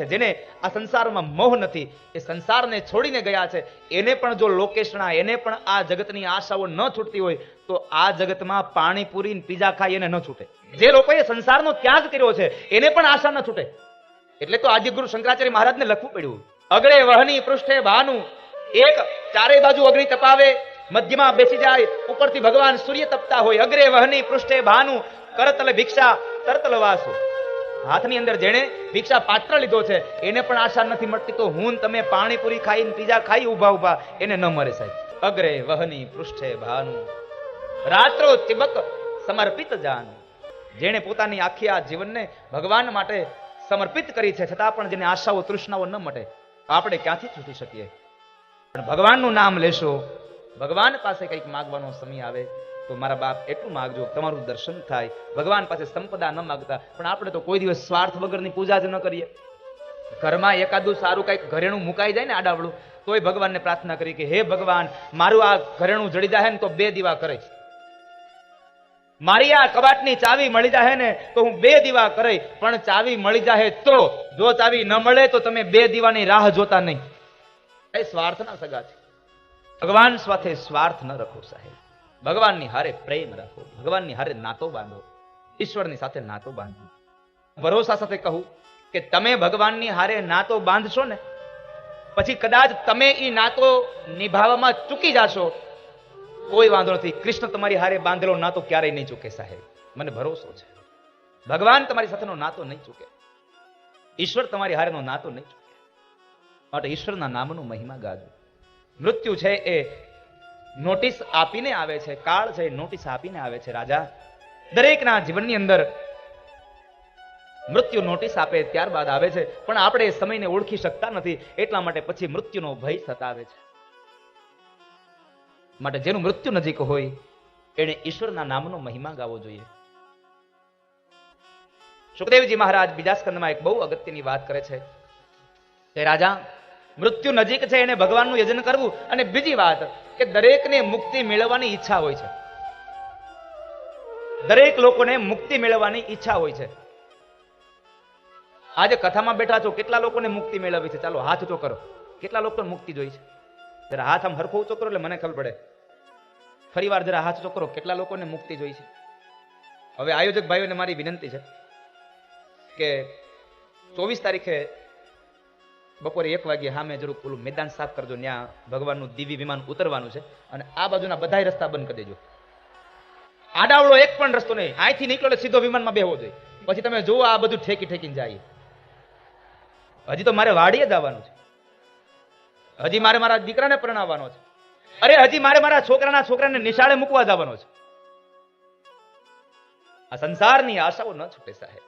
છે, જેને આ સંસારમાં મોહ નથી, એ સંસારને છોડીને ગયા છે, એને પણ જો લોકેશના, એને પણ આ જગતની આશાઓ ન છૂટતી હોય તો આ જગતમાં પાણીપુરી પીઝા ખાઈ એને ન છૂટે. જે લોકોએ સંસારનો ત્યાગ કર્યો છે એને પણ આશા ન છૂટે. એટલે તો આદિ ગુરુ શંકરાચાર્ય મહારાજને લખવું પડ્યું, અગળે વહની પૃષ્ઠે ભાનું, એક ચારે બાજુ અગ્નિ તપાવે, મધ્યમાં બેસી જાય, ઉપરથી ભગવાન સૂર્ય તપતા હોય. અગ્રે વહની પૃષ્ઠે ભાનું, કરતલ ભિક્ષા તરતલ વાસુ. હાથની અંદર જેણે ભિક્ષા પાત્ર લીધો છે એને પણ આશા નથી મળતી, તો હું તમે પાણીપુરી ખાઈને પીઝા ખાઈ ઉભા ઉભા એને ન મરે સાહેબ. અગ્રે વહની પૃષ્ઠે ભાનું, રાત્રો તિબક સમર્પિત જાનું. જેણે પોતાની આખી આ જીવનને ભગવાન માટે સમર્પિત કરી છે, છતાં પણ જેને આશાઓ તૃષ્ણાઓ ન મટે, આપણે ક્યાંથી છૂટી શકીએ? પણ ભગવાનનું નામ લેશો, ભગવાન પાસે કંઈક માગવાનો સમય આવે તો મારા બાપ એટલું માગજો, તમારું દર્શન થાય. ભગવાન પાસે સંપદા ન માગતા, પણ આપણે તો કોઈ દિવસ સ્વાર્થ વગરની પૂજા જ ન કરીએ. ઘરમાં એકાદું સારું કંઈક ઘરેણું મુકાઈ જાય ને આડાવડું, તોય ભગવાનને પ્રાર્થના કરી કે હે ભગવાન, મારું આ ઘરેણું જડી જાય ને તો 2 દીવા કરે, મારી આ કબાટની ચાવી મળી જાય ને તો હું 2 દીવા કરે. પણ ચાવી મળી જાય તો, જો ચાવી ન મળે તો તમે 2 દીવાની રાહ જોતા નહીં. એ સ્વાર્થના સગા છે. ભગવાન સાથે સ્વાર્થ ન રાખો સાહેબ, ભગવાનની હારે પ્રેમ રાખો, ભગવાનની હારે નાતો બાંધો, ઈશ્વરની સાથે નાતો બાંધો. ભરોસા સાથે કહું કે તમે ભગવાનની હારે નાતો બાંધશો ને, પછી કદાચ તમે એ નાતો નિભાવવામાં ચૂકી જાશો, કોઈ વાંધો નથી, કૃષ્ણ તમારી હારે બાંધેલો નાતો ક્યારેય નહીં ચૂકે સાહેબ, મને ભરોસો છે. ભગવાન તમારી સાથેનો નાતો નહીં ચૂકે, ઈશ્વર તમારી હારેનો નાતો નહીં ચૂકે. માટે ઈશ્વરના નામનો મહિમા ગાજો. મૃત્યુ છે એ નોટિસ આપીને આવે છે, કાળ છે એ નોટિસ આપીને આવે છે. રાજા, દરેકના જીવનની અંદર મૃત્યુ નોટિસ આપે ત્યારબાદ આવે છે, પણ આપણે એ સમયને ઓળખી શકતા નથી, એટલા માટે પછી મૃત્યુનો ભય સતાવે છે. માટે જેનું મૃત્યુ નજીક હોય એને ઈશ્વરના નામનો મહિમા ગાવો જોઈએ. સુખદેવજી મહારાજ બીજા સ્કંદમાં એક બહુ અગત્યની વાત કરે છે કે રાજા, મૃત્યુ નજીક છે એને ભગવાનનું યજન કરવું, અને બીજી વાત કે દરેકને મુક્તિ મેળવવાની ઈચ્છા હોય છે. દરેક લોકોને મુક્તિ મેળવવાની ઈચ્છા હોય છે. આજે કથામાં બેઠા છો, કેટલા લોકોને મુક્તિ મેળવવી છે? ચાલો હાથ ઊંચો કરો, કેટલા લોકોને મુક્તિ જોઈ છે? જરા હાથ આમ હરખો ઊંચો કરો એટલે મને ખબર પડે. ફરી વાર જરા હાથ ઊંચો કરો, કેટલા લોકોને મુક્તિ જોઈ છે? હવે આયોજક ભાઈઓને મારી વિનંતી છે કે 24 તારીખે બપોરે 1 વાગ્યે સામે જરૂર પેલું મેદાન સાફ કરજો, ત્યાં ભગવાનનું દિવ્ય વિમાન ઉતરવાનું છે, અને આ બાજુના બધા રસ્તા બંધ કરી દેજો. આડાવડો એક પણ રસ્તો નહીં, અહીંથી નીકળો સીધો વિમાનમાં બેહવો જોઈએ. પછી તમે જુઓ આ બધું ઠેકી ઠેકીને જાય. હજી તો મારે વાડીએ જવાનું છે, હજી મારે મારા દીકરાને પરણાવવાનો છે, અરે હજી મારે મારા છોકરાને નિશાળે મૂકવા જવાનો છે. આ સંસારની આશાઓ ન છૂટે સાહેબ.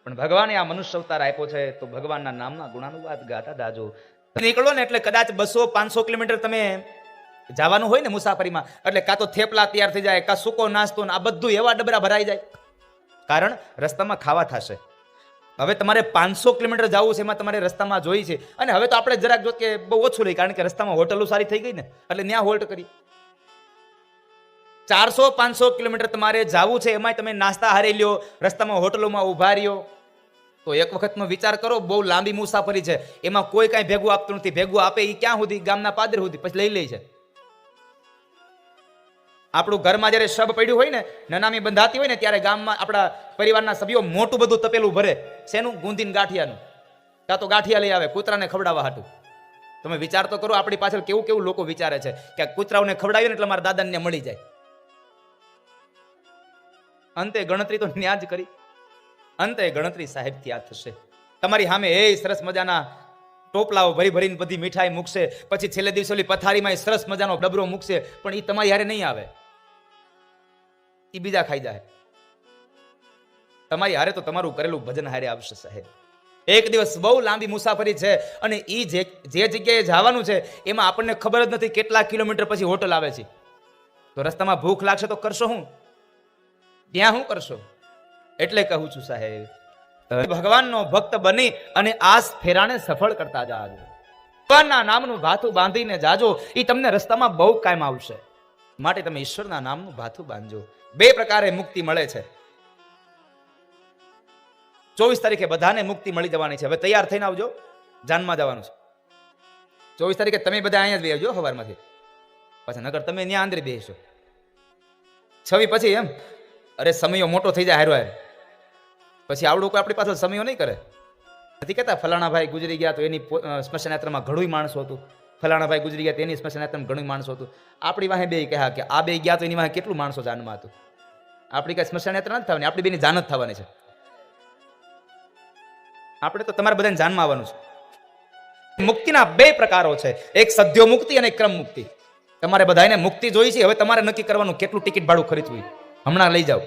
પણ ભગવાને આ મનુષ્ય અવતાર આપ્યો છે તો ભગવાનના નામના ગુણાનુવાદ ગાતા જાજો. નીકળો ને એટલે કદાચ 200-500 કિલોમીટર તમે જવાનું હોય ને મુસાફરીમાં, એટલે કાં તો થેપલા તૈયાર થઈ જાય, કાં સૂકો નાસ્તો, આ બધું એવા ડબરા ભરાઈ જાય, કારણ રસ્તામાં ખાવા થશે. હવે તમારે 500 કિલોમીટર જવું છે, એમાં તમારે રસ્તામાં જોઈ છે, અને હવે તો આપણે જરાક જો કે બહુ ઓછું રહી, કારણ કે રસ્તામાં હોટલો સારી થઈ ગઈ ને, એટલે ત્યાં હોલ્ટ કરી. 400-500 કિલોમીટર તમારે જવું છે, એમાં તમે નાસ્તા હારી લ્યો, રસ્તામાં હોટલોમાં ઉભા રહ્યો, તો એક વખતનો વિચાર કરો, બહુ લાંબી મુસાફરી છે, એમાં કોઈ કાંઈ ભેગું આપતું નથી. ભેગું આપે એ ક્યાં સુધી? ગામના પાદર સુધી, પછી લઈ લે છે. આપણું ઘરમાં જયારે શબ પડ્યું હોય ને, નનામી બંધાતી હોય ને, ત્યારે ગામમાં આપણા પરિવારના સભ્યો મોટું બધું તપેલું ભરે, શેનું? ગુંદીન ગાંઠિયાનું, કાં તો ગાંઠિયા લઈ આવે કૂતરાને ખવડાવવા હાટું. તમે વિચાર તો કરો, આપણી પાછળ કેવું કેવું લોકો વિચારે છે કે કૂતરાઓને ખવડાવ્યું ને એટલે મારા દાદાને મળી જાય. અંતે ગણતરી તો ન્યા જ કરી, અંતે ગણતરી સાહેબ ત્યાં થશે. તમારી સામે એ સરસ મજાના ટોપલાઓ ભરી ભરીને બધી મીઠાઈ મૂકશે, પછી છેલ્લે દિવસે ઓલી પથારીમાં સરસ મજાનો ડબરો મૂકશે, પણ એ તમારી હારે નહીં આવે, એ બીજા ખાઈ જાય. તમારી હારે તો તમારું કરેલું ભજન હારે આવશે સાહેબ. એક દિવસ બહુ લાંબી મુસાફરી છે, અને એ જે જગ્યાએ જવાનું છે એમાં આપણને ખબર જ નથી કેટલા કિલોમીટર પછી હોટલ આવે છે. તો રસ્તામાં ભૂખ લાગશે તો કરશો હું? ત્યાં શું કરશો? એટલે કહું છું સાહેબ, ભગવાનનો ભક્ત બની અને આ ફેરાને સફળ કરતા જાજો. ભગવાનના નામનું ભાથું બાંધીને જાજો, એ તમને રસ્તામાં બહુ કામ આવશે. માટે તમે ઈશ્વરના નામનું ભાથું બાંધજો. 2 પ્રકારે મુક્તિ મળે છે. 24 તારીખે બધાને મુક્તિ મળી જવાની છે. હવે તૈયાર થઈને આવજો, જાનમાં જવાનું છે. 24 તારીખે તમે બધા અહીંયા જ બેસજો સવારમાંથી, પાછા નગર તમે ત્યાં અંદર બેસશો. 26 પછી એમ અરે સમયો મોટો થઈ જાય હારો હાર, પછી આવડું કોઈ આપણી પાસે સમયો નહીં કરે. નથી કહેતા ફલાણા ભાઈ ગુજરી ગયા તો એની સ્મશાન યાત્રામાં ઘણું માણસો હતું, ફલાણા ભાઈ ગુજરી ગયા તેની સ્મશાન યાત્રામાં ઘણું માણસો હતું. આપણી વાહે બે કહ્યા કે આ બે ગયા તો એની વાહે કેટલું માણસો જાનમાં હતું. આપણી કઈ સ્મશાન યાત્રા નથી થવાની, આપણી બેની જાન જ થવાની છે. આપણે તો તમારે બધાને જાનમાં આવવાનું છે. મુક્તિના બે પ્રકારો છે, એક સદ્યો મુક્તિ અને ક્રમ મુક્તિ. તમારે બધાને મુક્તિ જોઈ છે, હવે તમારે નક્કી કરવાનું કેટલું ટિકિટ ભાડું ખરીદવું, હમણાં લઈ જાઓ.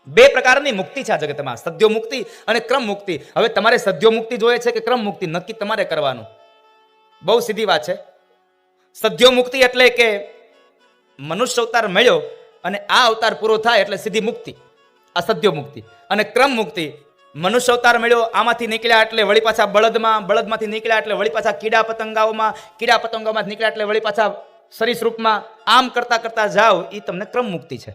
બે પ્રકારની મુક્તિ છે આ જગતમાં, સદ્યો મુક્તિ અને ક્રમ મુક્તિ. હવે તમારે સદ્યો મુક્તિ જોઈએ છે કે ક્રમ મુક્તિ, નક્કી તમારે કરવાનું. બહુ સીધી વાત છે. સદ્યો મુક્તિ એટલે કે મનુષ્ય અવતાર મળ્યો અને આ અવતાર પૂરો થાય એટલે સીધી મુક્તિ, આ સદ્યો મુક્તિ. અને ક્રમ મુક્તિ, મનુષ્ય અવતાર મળ્યો, આમાંથી નીકળ્યા એટલે વળી પાછા બળદમાં, બળદમાંથી નીકળ્યા એટલે વળી પાછા કીડા પતંગાઓમાં, કીડા પતંગોમાં નીકળ્યા એટલે વળી પાછા સરીસૃપમાં, આમ કરતા કરતા જાઓ, એ તમને ક્રમ મુક્તિ છે.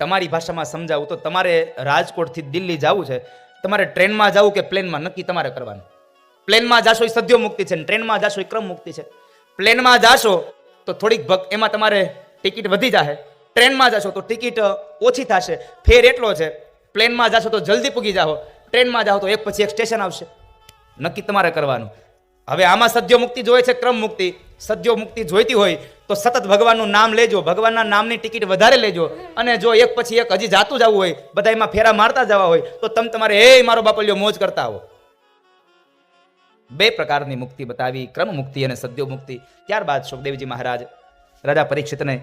તમારી ભાષામાં સમજાવું તો તમારે રાજકોટથી દિલ્હી જવું છે, તમારે ટ્રેનમાં જવું કે પ્લેનમાં, નક્કી તમારે કરવાનું. પ્લેનમાં જાશો એ સદ્યો મુક્તિ છે, ટ્રેનમાં જાશો એ ક્રમ મુક્તિ છે. પ્લેનમાં જાશો તો થોડીક એમાં તમારે ટિકિટ વધી જશે, ટ્રેનમાં જાશો તો ટિકિટ ઓછી થશે. ફેર એટલો છે, પ્લેનમાં જાશો તો જલ્દી પૂગી જાઓ, ટ્રેનમાં જાઓ તો એક પછી એક સ્ટેશન આવશે. નક્કી તમારે કરવાનું. હવે આમાં સદ્યો મુક્તિ જોઈએ છે, ક્રમ મુક્તિ. સદ્યો મુક્તિ જોઈતી હોય તો સતત ભગવાનનું નામ લેજો, ભગવાનના નામની ટિકિટ વધારે લેજો. અને જો એક પછી એક હજી જાતું જવું હોય, બધા એમાં ફેરા મારતા જવા હોય, તો તમારે એ મારો બાપલ્યો મોજ કરતા આવો. બે પ્રકારની મુક્તિ બતાવી, ક્રમ મુક્તિ અને સદ્યો મુક્તિ. ત્યારબાદ સુખદેવજી મહારાજ રાજા પરીક્ષિતને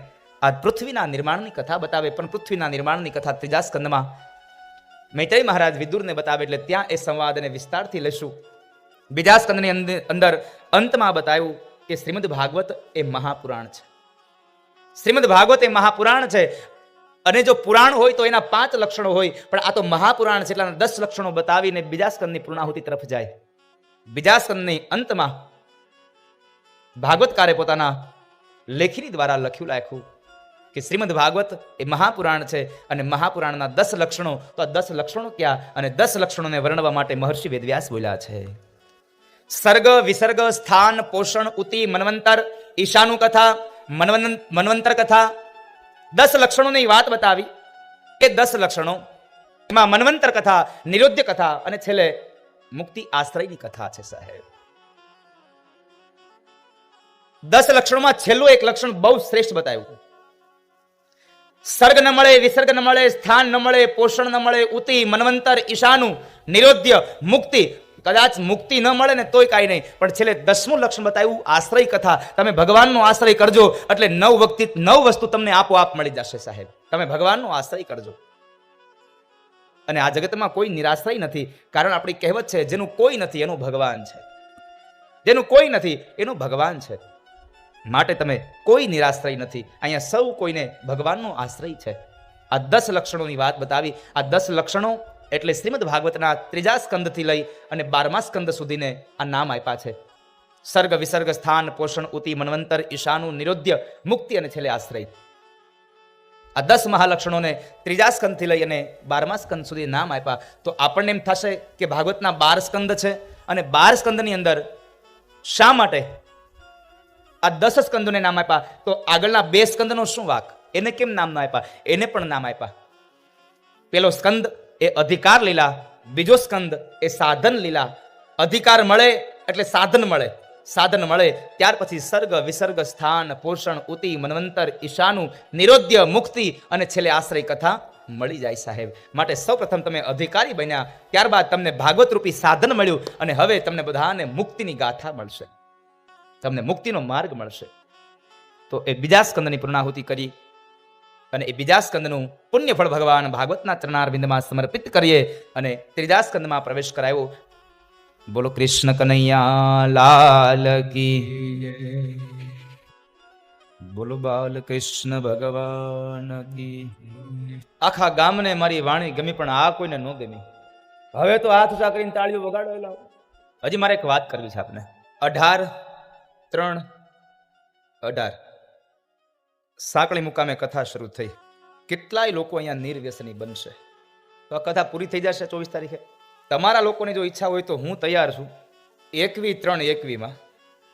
આ પૃથ્વીના નિર્માણની કથા બતાવે. પણ પૃથ્વીના નિર્માણની કથા ત્રીજા સ્કંદમાં મૈત્રેય મહારાજ વિદુરને બતાવે, એટલે ત્યાં એ સંવાદને વિસ્તારથી લેશું. બીજા સ્કંદની અંદર અંતમાં બતાવ્યું કે શ્રીમદ ભાગવત એ મહાપુરાણ છે. શ્રીમદ ભાગવત એ મહાપુરાણ છે. અને જો પુરાણ હોય તો એના 5 લક્ષણો હોય, પણ આ તો મહાપુરાણ છે, એટલે 10 લક્ષણો બતાવીને બીજા સ્કંદની પૂર્ણાહુતિ તરફ જાય. બીજા સ્કંદની અંતમાં ભાગવતકારે પોતાના લેખની દ્વારા લખ્યું કે શ્રીમદ ભાગવત એ મહાપુરાણ છે અને મહાપુરાણના 10 લક્ષણો. તો આ 10 લક્ષણો ક્યાં? અને 10 લક્ષણોને વર્ણવવા માટે મહર્ષિ વેદવ્યાસ બોલ્યા છે. સર્ગ, વિસર્ગ, સ્થાન, પોષણ, ઉતિ, મન્વંતર, ઈશાનું કથા, મન્વંતર કથા, 10 લક્ષણોની વાત બતાવી. એ 10 લક્ષણો એમાં મન્વંતર કથા, નિરોધ્ય કથા અને છેલ્લે મુક્તિ આશ્રયની કથા છે. સાહેબ 10 લક્ષણોમાં છેલ્લું એક લક્ષણ બહુ શ્રેષ્ઠ બતાવ્યું. સર્ગ ન મળે, વિસર્ગ ન મળે, સ્થાન ન મળે, પોષણ ન મળે, ઉતિ, મન્વંતર, ઈશાનું, નિરોધ્ય, મુક્તિ. કદાચ મુક્તિ ન મળે ને તોય કાંઈ નહીં, પણ છેલ્લે 10મું લક્ષણ બતાવ્યું આશ્રય કથા. તમે ભગવાનનો આશ્રય કરજો એટલે 9 વસ્તુ તમને આપોઆપ મળી જશે. સાહેબ તમે ભગવાનનો આશ્રય કરજો. અને આ જગતમાં કોઈ નિરાશ્રય નથી, કારણ આપણી કહેવત છે, જેનું કોઈ નથી એનું ભગવાન છે, જેનું કોઈ નથી એનું ભગવાન છે. માટે તમે કોઈ નિરાશ્રય નથી, અહીંયા સૌ કોઈને ભગવાનનો આશ્રય છે. આ 10 લક્ષણોની વાત બતાવી. આ 10 લક્ષણો એટલે શ્રીમદ ભાગવતના 3જા સ્કંદથી લઈ અને 12મા સ્કંદ સુધીને આ નામ આપ્યા છે. સર્ગ, વિસર્ગ, સ્થાન, પોષણ, ઉતિ, મન્વંતર, ઈશાનું, નિરોધ્ય, મુક્તિ અને છેલ્લે આશ્રય. આ 10 મહાલક્ષણોને 3જા સ્કંદથી લઈ અને 12મા સ્કંદ સુધી નામ આપ્યા. તો આપણને એમ થશે કે ભાગવતના 12 સ્કંદ છે અને 12 સ્કંદની અંદર શા માટે આ 10 સ્કંદોને નામ આપ્યા? તો આગળના 2 સ્કંદનો શું વાક? એને કેમ નામ ના આપ્યા? એને પણ નામ આપ્યા. પેલો સ્કંદ એ અધિકાર લીલા, બીજો સ્કંદ એ સાધન લીલા. અધિકાર મળે એટલે સાધન મળે, સાધન મળે ત્યાર પછી સર્ગ, વિસર્ગ, સ્થાન, પોષણ, ઉતિ, મન્વંતર, ઈશાનું, નિરોધ્ય, મુક્તિ અને છેલ્લે આશ્રય કથા મળી જાય. સાહેબ માટે સૌપ્રથમ તમે અધિકારી બન્યા, ત્યારબાદ તમને ભાગવત રૂપી સાધન મળ્યું અને હવે તમને બધાને મુક્તિની ગાથા મળશે, તમને મુક્તિનો માર્ગ મળશે. તો એ બીજા સ્કંદની પૂર્ણાહુતિ કરી અને એ બીજા સ્કંદનું પુણ્યફળ ભગવાન ભાગવતના ચરણારવિંદમાં સમર્પિત કરીએ અને 3જા સ્કંદમાં પ્રવેશ કરાયો. બોલો કૃષ્ણ કનૈયા લાલ કી, બોલો બાલ કૃષ્ણ ભગવાન કી. આખા ગામને મારી વાણી ગમી, પણ આ કોઈને ન ગમી. હવે તો હાથ ઊંચા કરીને તાળીઓ વગાડો. હજી મારે એક વાત કરવી છે આપને. 18/3/18 સાંકળી મુકામે કથા શરૂ થઈ. કેટલાય લોકો અહીંયા નિર્વ્યસની બનશે. તો આ કથા પૂરી થઈ જશે 24 તારીખે. તમારા લોકોની જો ઈચ્છા હોય તો હું તૈયાર છું 21/3/21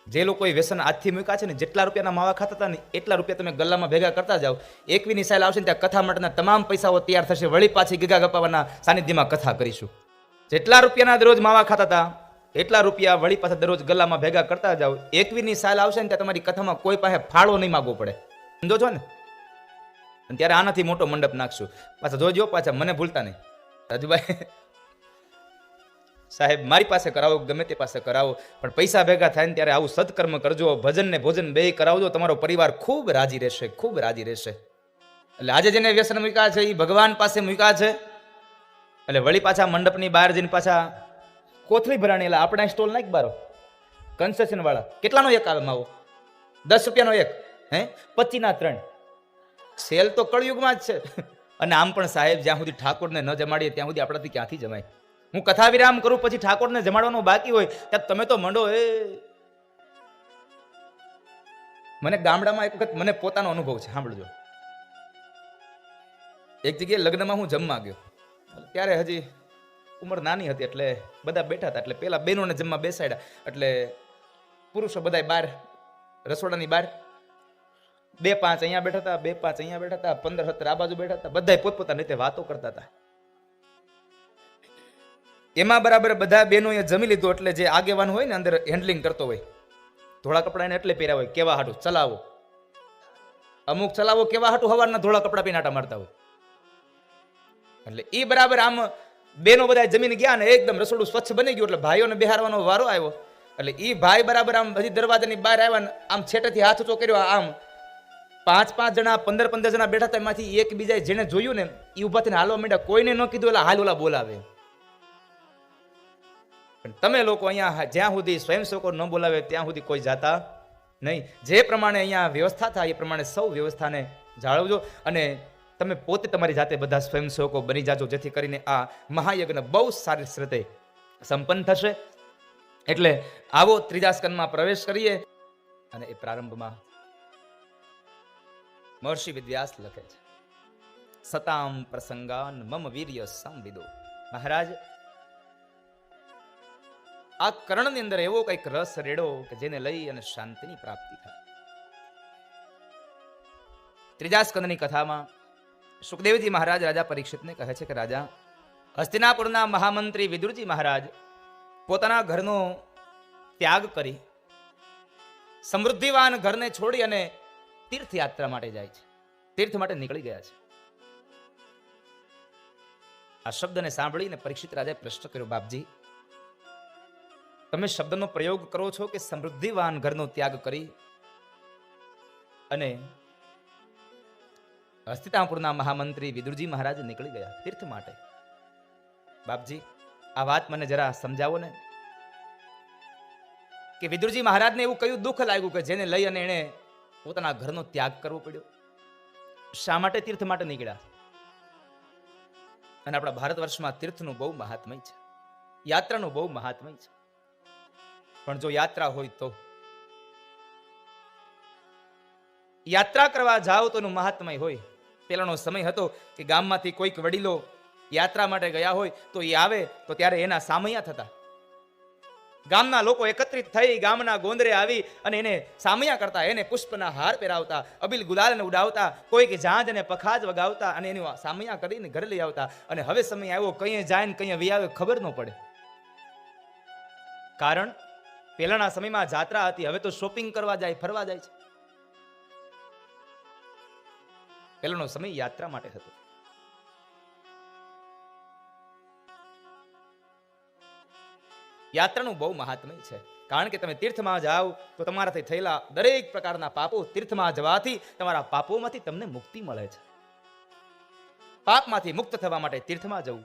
જે લોકોએ વ્યસન આજથી મૂક્યા છે ને, જેટલા રૂપિયાના માવા ખાતા હતા ને એટલા રૂપિયા તમે ગલ્લામાં ભેગા કરતા જાઓ. 21ની સાલ આવશે ને ત્યાં કથા માટેના તમામ પૈસાઓ તૈયાર થશે. વળી પાછી ગીગા ગપ્પાના સાનિધ્યમાં કથા કરીશું. જેટલા રૂપિયાના દરરોજ માવા ખાતા હતા એટલા રૂપિયા વળી પાછા દરરોજ ગલ્લામાં ભેગા કરતા જાઓ. 21ની સાલ આવશે ને ત્યાં તમારી કથામાં કોઈ પાસે ફાળો નહીં માગવો પડે. સમજો છો ને? અને ત્યારે આનાથી મોટો મંડપ નાખશું. પાછા જોજો, પાછા મને ભૂલતા નહીં. રાજુભાઈ સાહેબ મારી પાસે કરાવો, ગમે તે પાસે કરાવો, પણ પૈસા ભેગા થાય ને ત્યારે આવું સત્કર્મ કરજો. ભજન ને ભોજન બે કરાવજો. તમારો પરિવાર ખૂબ રાજી રહેશે, ખૂબ રાજી રહેશે. એટલે આજે જેને વ્યસન મૂક્યા છે એ ભગવાન પાસે મૂક્યા છે. એટલે વળી પાછા મંડપની બહાર જઈને પાછા કોથળી ભરાણી. એટલે આપણા સ્ટોલ નાખ બારો કન્સેશન વાળા. કેટલાનો એક આવે માવો? 10 રૂપિયાનો એક. હે 25ના 3. સેલ તો કળયુગમાં જ છે. અને આમ પણ સાહેબ જ્યાં સુધી ઠાકોરને ન જમાડીએ ત્યાં સુધી આપણાથી ક્યાંથી જમાય? હું કથા વિરામ કરું પછી ઠાકોરને જમાડવાનું બાકી હોય ત્યાં તમે તો મંડો. મને ગામડામાં એક વખત મને પોતાનો અનુભવ છે, સાંભળજો. એક જગ્યાએ લગ્નમાં હું જમવા ગયો. ત્યારે હજી ઉંમર નાની હતી એટલે બધા બેઠા હતા. એટલે પેલા બહેનોને જમવા બેસાડ્યા. એટલે પુરુષો બધા બહાર રસોડાની બહાર 2-5 અહીંયા બેઠા હતા, 2-5 અહીંયા બેઠા હતા, 15-17 આ બાજુ બેઠા હતા. બધા પોતપોતાની રીતે વાતો કરતા હતા. એમાં બરાબર બધા બહેનોએ જમી લીધું. એટલે જે આગેવાન હોય ને અંદર હેન્ડલિંગ કરતો હોય, ધોળા કપડા એને એટલે પહેર્યા હોય કેવા હાટું ચલાવો. અમુક ચલાવો કેવા હાટું હવારના ધોળા કપડા પહેરીને આટા મારતા હોય. એટલે એ બરાબર આમ બેનો બધા જમીને ગયા ને એકદમ રસોડું સ્વચ્છ બની ગયું. એટલે ભાઈઓને બેહારવાનો વારો આવ્યો. એટલે એ ભાઈ બરાબર આમ હજી દરવાજાની બહાર આવ્યા ને આમ છેટેથી હાથ ઊંચો કર્યો. આમ 5-5 જણા 15-15 જણા બેઠા હતા. એમાંથી એક બીજાએ જેને જોયું ને એ ઉભા થઈને હાલવા માંડ્યા. કોઈને ન કીધું એટલે હાલ ઓલા બોલાવે. પણ તમે લોકો અહીંયા જ્યાં સુધી સ્વયંસેવકો ન બોલાવે ત્યાં સુધી કોઈ જાતા નહીં. જે પ્રમાણે અહીંયા વ્યવસ્થા થાય એ પ્રમાણે સૌ વ્યવસ્થાને જાળવજો. અને તમે પોતે તમારી જાતે બધા સ્વયંસેવકો બની જાજો, જેથી કરીને આ મહાયજ્ઞ બહુ સારી રીતે સંપન્ન થશે. એટલે આવો ત્રીજા સ્કંદમાં પ્રવેશ કરીએ. અને એ પ્રારંભમાં મહર્ષિ વેદવ્યાસ લખે છે, સતામ પ્રસંગાન મમ વીર્ય સંવિદો. મહારાજ, આ કર્ણની અંદર એવો કઈક રસ રેડો કે જેને લઈ અને શાંતિની પ્રાપ્તિ થાય. ત્રીજા સ્કંદની કથામાં સુખદેવજી મહારાજ રાજા પરીક્ષિતને કહે છે કે રાજા, હસ્તિનાપુરના મહામંત્રી વિદુરજી મહારાજ પોતાના ઘરનો ત્યાગ કરી સમૃદ્ધિવાન ઘરને છોડી અને તીર્થયાત્રા માટે જાય છે, તીર્થ માટે નીકળી ગયા છે. આ શબ્દને સાંભળીને પરીક્ષિત રાજાએ પ્રશ્ન કર્યો, બાપજી, તમે શબ્દનો પ્રયોગ કરો છો કે સમૃદ્ધિવાન ઘરનો ત્યાગ કરી અને હસ્તિનાપુરના મહામંત્રી વિદુરજી મહારાજ નીકળી ગયા તીર્થ માટે. બાપજી, આ વાત મને જરા સમજાવો ને, કે વિદુરજી મહારાજને એવું કયું દુઃખ લાગ્યું કે જેને લઈ અને એને પોતાના ઘરનો ત્યાગ કરવો પડ્યો? શા માટે તીર્થ માટે નીકળ્યા? અને આપણા ભારત વર્ષમાં તીર્થનું બહુ મહાત્મય છે, યાત્રાનું બહુ મહાત્મય છે. પણ જો યાત્રા હોય તો યાત્રા કરવા જાઓ તો એનું મહાત્મય હોય. પેલાનો સમય હતો કે ગામમાંથી કોઈક વડીલો યાત્રા માટે ગયા હોય તો એ આવે તો ત્યારે એના સામૈયા થતા. ગામના લોકો એકત્રિત થઈ ગામના ગોંદરે આવી અને એને સામૈયા કરતા, એને પુષ્પના હાર પહેરાવતા, અબીલ ગુલાલને ઉડાવતા, કોઈક ઝાંઝ અને પખાજ વગાવતા અને એનું સામૈયા કરીને ઘરે લઈ આવતા. અને હવે સમય આવ્યો, કઈ જાય ને કઈ વી આવે ખબર ન પડે. કારણ પહેલાના સમયમાં જાત્રા હતી, હવે તો શોપિંગ કરવા જાય, ફરવા જાય છે. પહેલાનો સમય યાત્રા માટે હતો. યાત્રાનું બહુ મહાત્મય છે. કારણ કે તમે તીર્થમાં જાઓ તો તમારાથી થયેલા દરેક પ્રકારના પાપો તીર્થમાં જવાથી તમારા પાપોમાંથી તમને મુક્તિ મળે છે. પાપમાંથી મુક્ત થવા માટે તીર્થમાં જવું.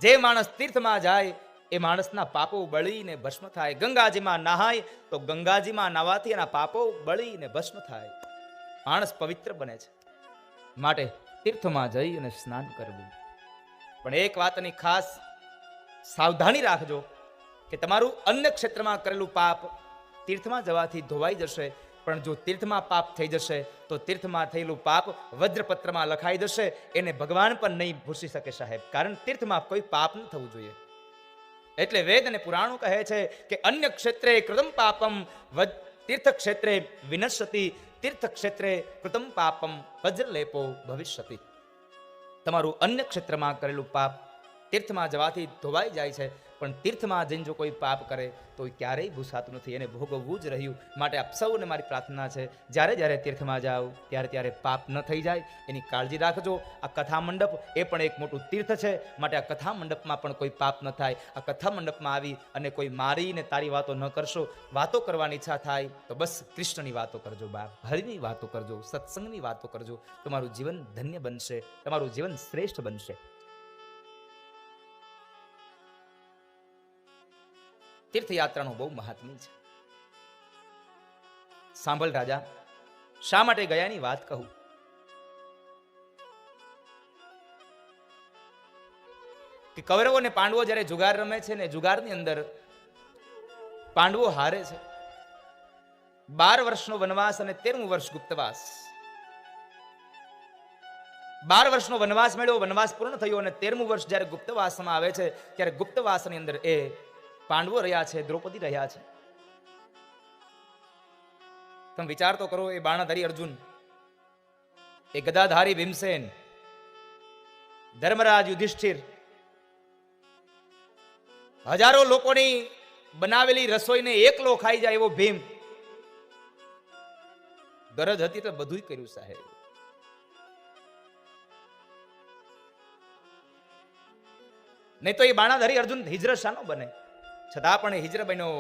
જે માણસ તીર્થમાં જાય એ માણસના પાપો બળીને ભસ્મ થાય. ગંગાજીમાં નહાય તો ગંગાજીમાં નાવાથી એના પાપો બળીને ભસ્મ થાય. માણસ પવિત્ર બને છે. માટે તીર્થમાં જઈ અને સ્નાન કરવું. પણ એક વાતની ખાસ સાવધાની રાખજો કે તમારું અન્ય ક્ષેત્રમાં કરેલું પાપ તીર્થમાં જવાથી ધોવાઈ જશે. પણ જો તીર્થમાં પાપ થઈ જશે તો તીર્થમાં થયેલું પાપ વજ્રપત્રમાં લખાઈ જશે, એને ભગવાન પણ નહીં ભૂસી શકે સાહેબ, કારણ તીર્થમાં કોઈ પાપ ન થવું જોઈએ. એટલે વેદ અને પુરાણો કહે છે કે અન્ય ક્ષેત્રે કૃતમ પાપમ તીર્થ ક્ષેત્રે વિનશ્યતિ, તીર્થ ક્ષેત્રે કૃતમ પાપમ વજ્રલેપો ભવિષ્યતિ. તમારું અન્ય ક્ષેત્રમાં કરેલું પાપ તીર્થમાં જવાથી ધોવાઈ જાય છે, પણ તીર્થમાં જઈને જો કોઈ પાપ કરે તો ક્યારેય ભૂસાતું નથી, એને ભોગવવું જ રહ્યું. માટે આપ સૌને મારી પ્રાર્થના છે, જ્યારે જ્યારે તીર્થમાં જાઓ ત્યારે ત્યારે પાપ ન થઈ જાય એની કાળજી રાખજો. આ કથા મંડપ એ પણ એક મોટું તીર્થ છે, માટે આ કથા મંડપમાં પણ કોઈ પાપ ન થાય. આ કથા મંડપમાં આવી અને કોઈ મારીને તારી વાતો ન કરશો. વાતો કરવાની ઈચ્છા થાય તો બસ કૃષ્ણની વાતો કરજો, બાપ હરિની વાતો કરજો, સત્સંગની વાતો કરજો. તમારું જીવન ધન્ય બનશે, તમારું જીવન શ્રેષ્ઠ બનશે. તીર્થયાત્રાનું બહુ મહાત્મ્ય છે. સાંભળ રાજા, શા માટે ગયાની વાત કહું. કે કૌરવો અને પાંડવો જ્યારે જુગાર રમે છે ને, જુગારની અંદર પાંડવો હારે છે. 12 વર્ષનો વનવાસ અને 13મું વર્ષ ગુપ્તવાસ. 12 વર્ષનો વનવાસ મળ્યો, વનવાસ પૂર્ણ થયો અને 13મું વર્ષ જ્યારે ગુપ્તવાસમાં આવે છે ત્યારે ગુપ્તવાસની અંદર એ પાંડવો રહ્યા છે, દ્રૌપદી રહ્યા છે. તમે વિચાર તો કરો, એ બાણાધારી અર્જુન, એ ગદાધારી ભીમસેન, ધર્મરાજ યુધિષ્ઠિર, હજારો લોકોની બનાવેલી રસોઈને એકલો ખાઈ જાય એવો ભીમ. ગરજ હતી તો બધું કર્યું સાહેબ. નહીં તો એ બાણાધારી અર્જુન હિજ્ર શાનો બને? છતાં પણ હિજ્ર બન્યો.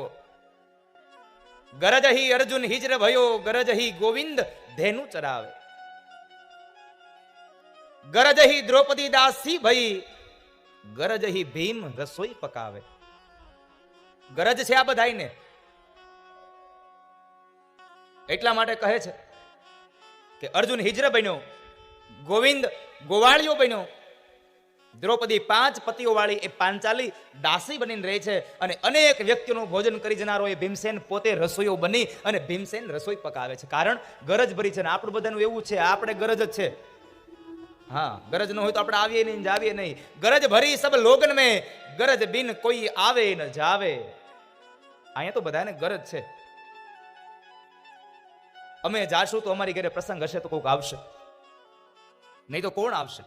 ગરજ હી અર્જુન હિજ્ર ભયો, ગરજ હી ગોવિંદ ધેનુ ચરાવે. ગરજ હી દ્રૌપદી દાસી ભઈ, ગરજ હી ભીમ રસોઈ પકાવે. ગરજ છે આ બધાઈને. એટલા માટે કહે છે કે અર્જુન હિજ્ર બન્યો, ગોવિંદ ગોવાળિયો બન્યો, દ્રૌપદી 5 પતિઓ વાળી એ પાંચાલી દાસી બનીને રહે છે. અને અનેક વ્યક્તિઓનું ભોજન કરી જનારો એ ભીમસેન પોતે રસોઈયો બની અને ભીમસેન રસોઈ પકાવે છે. કારણ ગરજ ભરી છે ને આપણું બધાનું એવું છે, આપણે ગરજ જ છે. હા, ગરજ ન હોય તો આપણે આવીએ નહીં, જાવીએ નહીં. ગરજ ભરી સબ લોગન મેં, ગરજ બિન કોઈ આવે ન જાવે. અહીંયા તો બધાને ગરજ છે. અમે જાશું તો અમારી ઘરે પ્રસંગ હશે તો કોઈક આવશે, નહીં તો કોણ આવશે?